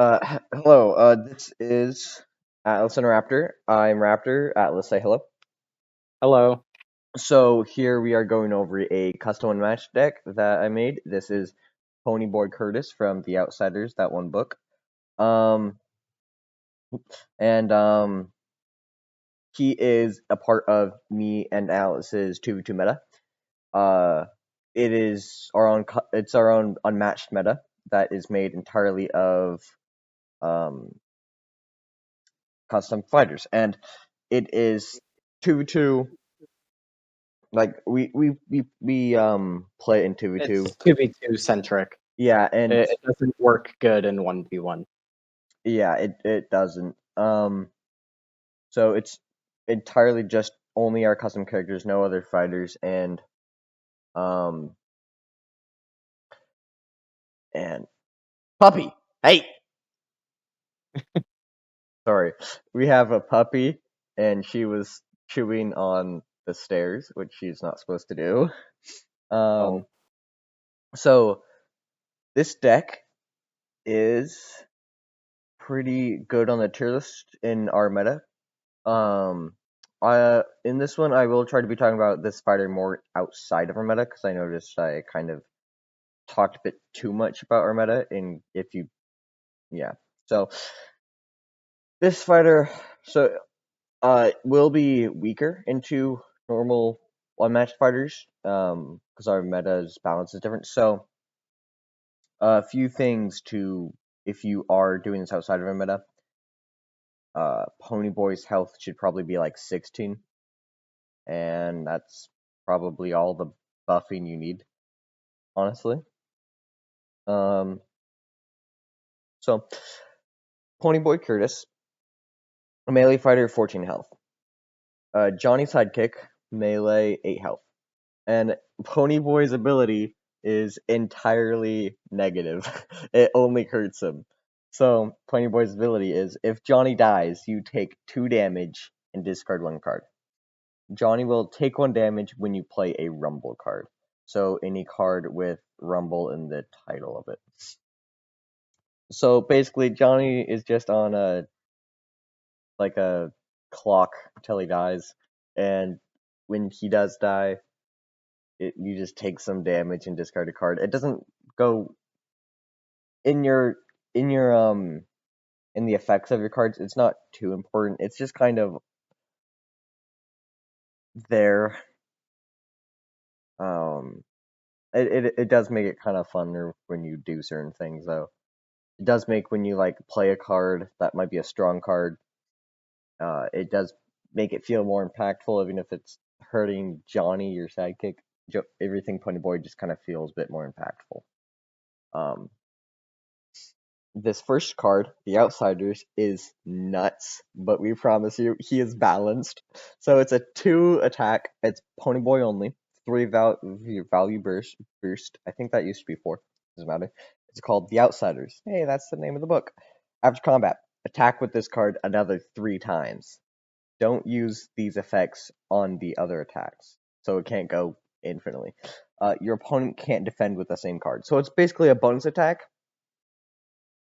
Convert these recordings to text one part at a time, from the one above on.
Hello, this is Atlas and Raptor. I'm Raptor. Atlas, say hello. Hello. So here we are going over a custom unmatched deck that I made. This is Ponyboy Curtis from The Outsiders, that one book. Um, and he is a part of me and Atlas's 2v2 meta. Uh, it is our own. It's our own unmatched meta that is made entirely of um custom fighters, and it is 2v2. Like we play in 2v2. It's 2v2 centric. Yeah, and It doesn't work good in 1v1. yeah, it doesn't. So it's entirely just only our custom characters, no other fighters, um and puppy. Hey, sorry, we have a puppy, and she was chewing on the stairs, which she's not supposed to do. Oh, Um, so this deck is pretty good on the tier list in our meta. Um, in this one, I will try to be talking about this fighter more outside of our meta because I noticed I kind of talked a bit too much about our meta. And if you, yeah, so this fighter, so will be weaker into normal unmatched fighters, because our meta's balance is different. So a few things to if you are doing this outside of our meta. Ponyboy's health should probably be like 16, and that's probably all the buffing you need, honestly. Um, so Ponyboy Curtis, a melee fighter, 14 health. Johnny sidekick, melee, 8 health. And Ponyboy's ability is entirely negative. It only hurts him. So Ponyboy's ability is if Johnny dies, you take 2 damage and discard 1 card. Johnny will take 1 damage when you play a Rumble card. So any card with Rumble in the title of it. So basically, Johnny is just on a clock until he dies, and when he does die, you just take some damage and discard a card. It doesn't go in your in your in the effects of your cards. It's not too important. It's just kind of there. Um, it does make it kind of funner when you do certain things, though. It does make when you like play a card that might be a strong card. It does make it feel more impactful, even if it's hurting Johnny, your sidekick. Everything Ponyboy just kind of feels a bit more impactful. Um, this first card, the Outsiders, is nuts, but we promise you he is balanced. So it's a 2 attack. It's Ponyboy only. 3 value boost. I think that used to be 4. Doesn't matter. It's called the Outsiders. Hey, that's the name of the book. After combat, attack with this card another 3 times. Don't use these effects on the other attacks, so it can't go infinitely. Your opponent can't defend with the same card. So it's basically a bonus attack,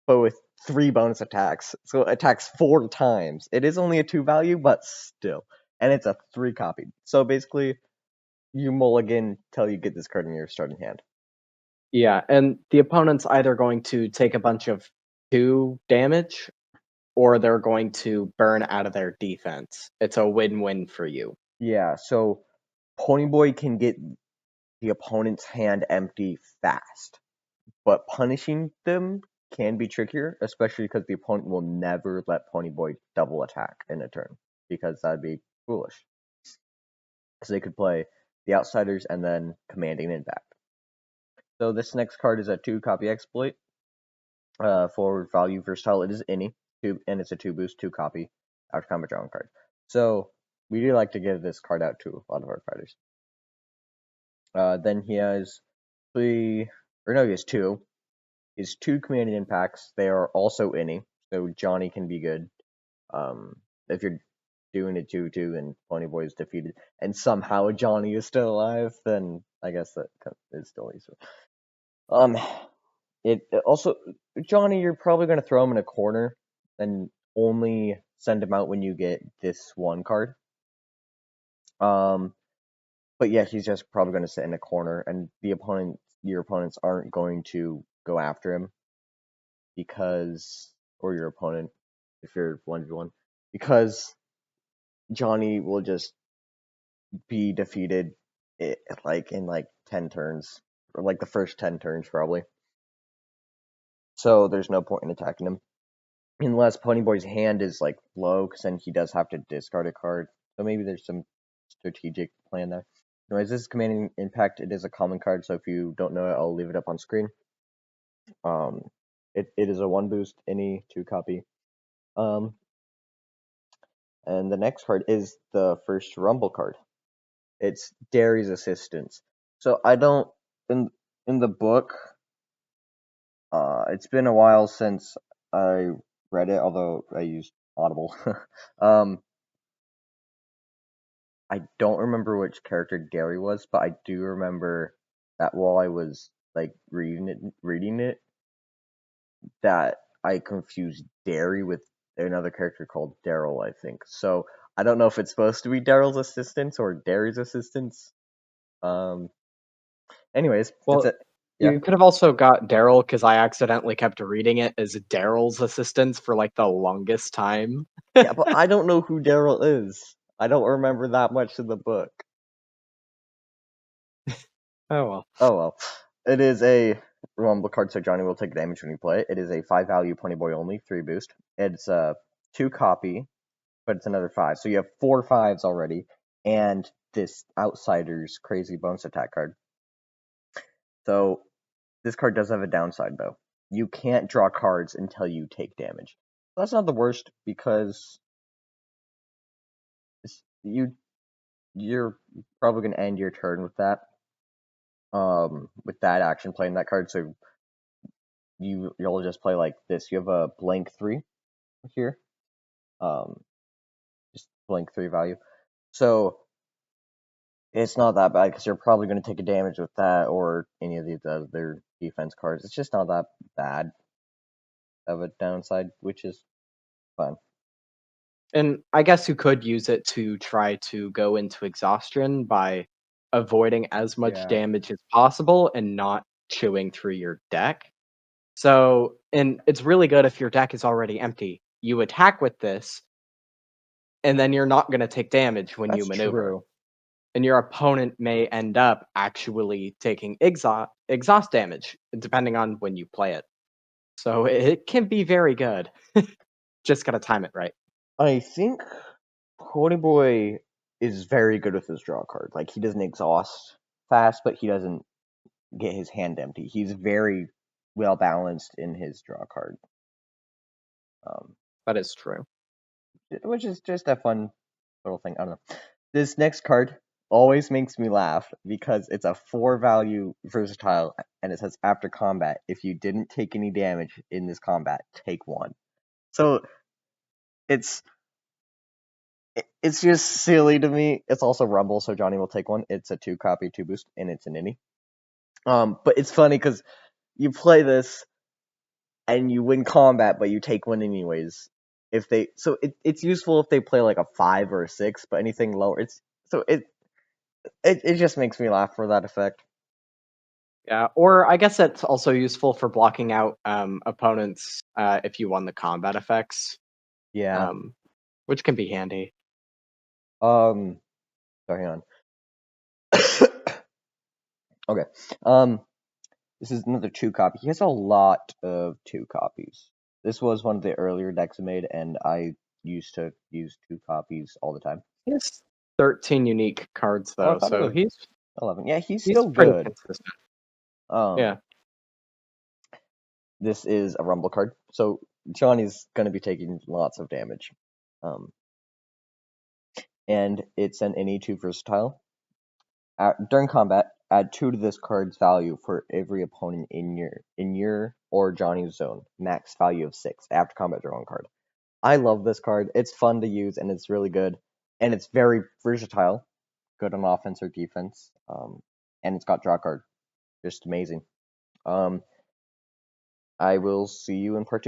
but with 3 bonus attacks. So it attacks 4 times. It is only a 2 value, but still. And it's a 3 copy. So basically, you mulligan till you get this card in your starting hand. yeah, and the opponent's either going to take a bunch of 2 damage, or they're going to burn out of their defense. It's a win-win for you. Yeah, so Ponyboy can get the opponent's hand empty fast, but punishing them can be trickier, especially because the opponent will never let Ponyboy double attack in a turn, because that'd be foolish. So they could play the Outsiders and then Commanding in back. So this next card is a 2 copy exploit. Forward value versatile. It is any, and it's a 2 boost, 2 copy, after combat draw card. So we do like to give this card out to a lot of our fighters. Then he has 3, or no, he has 2. He has 2 commanding impacts. They are also any, so Johnny can be good. If you're doing a 2-2 and Ponyboy is defeated, and somehow Johnny is still alive, then I guess that is still easy. Um, it also Johnny, you're probably gonna throw him in a corner and only send him out when you get this one card. Um, but yeah, he's just probably gonna sit in a corner, and your opponents aren't going to go after him because, or your opponent, if you're 1v1, because Johnny will just be defeated like in like 10 turns, or like the first 10 turns probably. So there's no point in attacking him. Unless Ponyboy's hand is like low, because then he does have to discard a card. So maybe there's some strategic plan there. Anyways, this is Commanding Impact. It is a common card, so if you don't know it, I'll leave it up on screen. Um, it is a 1 boost, any 2 copy. Um, and the next card is the first Rumble card. It's Derry's Assistance. So I don't in the book. It's been a while since I read it, although I used Audible. um, I don't remember which character Derry was, but I do remember that while I was like reading it, that I confused Derry with another character called Daryl, I think. So I don't know if it's supposed to be Daryl's assistance or Derry's assistance. Um, anyways, that's Well, it. Yeah, you could have also got Daryl because I accidentally kept reading it as Daryl's assistants for like the longest time. yeah, but I don't know who Daryl is. I don't remember that much in the book. Oh well. Oh well. It is a Rumble card, so Johnny will take damage when you play it. It is a 5 value Ponyboy only, 3 boost. It's a 2 copy, but it's another 5. So you have 4 5s already, and this Outsider's crazy bonus attack card. So this card does have a downside though. You can't draw cards until you take damage. That's not the worst because you're probably gonna end your turn with that action playing that card. So you'll just play like this. You have a blank 3 here, um, just blank 3 value. So it's not that bad because you're probably going to take a damage with that or any of these other defense cards. It's just not that bad of a downside, which is fun. And I guess you could use it to try to go into exhaustion by avoiding as much Yeah, damage as possible and not chewing through your deck. So, and it's really good if your deck is already empty. You attack with this, and then you're not going to take damage when you that's maneuver. true. And your opponent may end up actually taking exhaust damage, depending on when you play it. So it can be very good. Just gotta time it right. I think Ponyboy is very good with his draw card. Like he doesn't exhaust fast, but he doesn't get his hand empty. He's very well balanced in his draw card. Um, That is true. which is just a fun little thing. I don't know. This next card always makes me laugh because it's a 4 value versatile and it says after combat, if you didn't take any damage in this combat, take 1. So it's it's just silly to me. It's also Rumble, so Johnny will take 1. It's a 2 copy, 2 boost, and it's an innie. But it's funny because you play this and you win combat, but you take 1 anyways. If they so it's useful if they play like a 5 or a 6, but anything lower, it's so it just makes me laugh for that effect. Yeah, or I guess it's also useful for blocking out opponents if you won the combat effects, Yeah. um, which can be handy. Um. Sorry, hang on. Okay. Um. This is another 2 copy. He has a lot of 2 copies. This was one of the earlier decks I made, and I used to use 2 copies all the time. He has 13 unique cards Oh, I though, thought it so was he's 11. Yeah, he's he's still pretty good. consistent. Um. Yeah. This is a Rumble card, so Johnny's going to be taking lots of damage. Um. And it's an NE2 versatile. During combat, add 2 to this card's value for every opponent in your or Johnny's zone. Max value of 6. After combat, draw 1 card. I love this card. It's fun to use and it's really good, and it's very versatile. Good on offense or defense. And it's got draw card. Just amazing. Um, I will see you in part 2.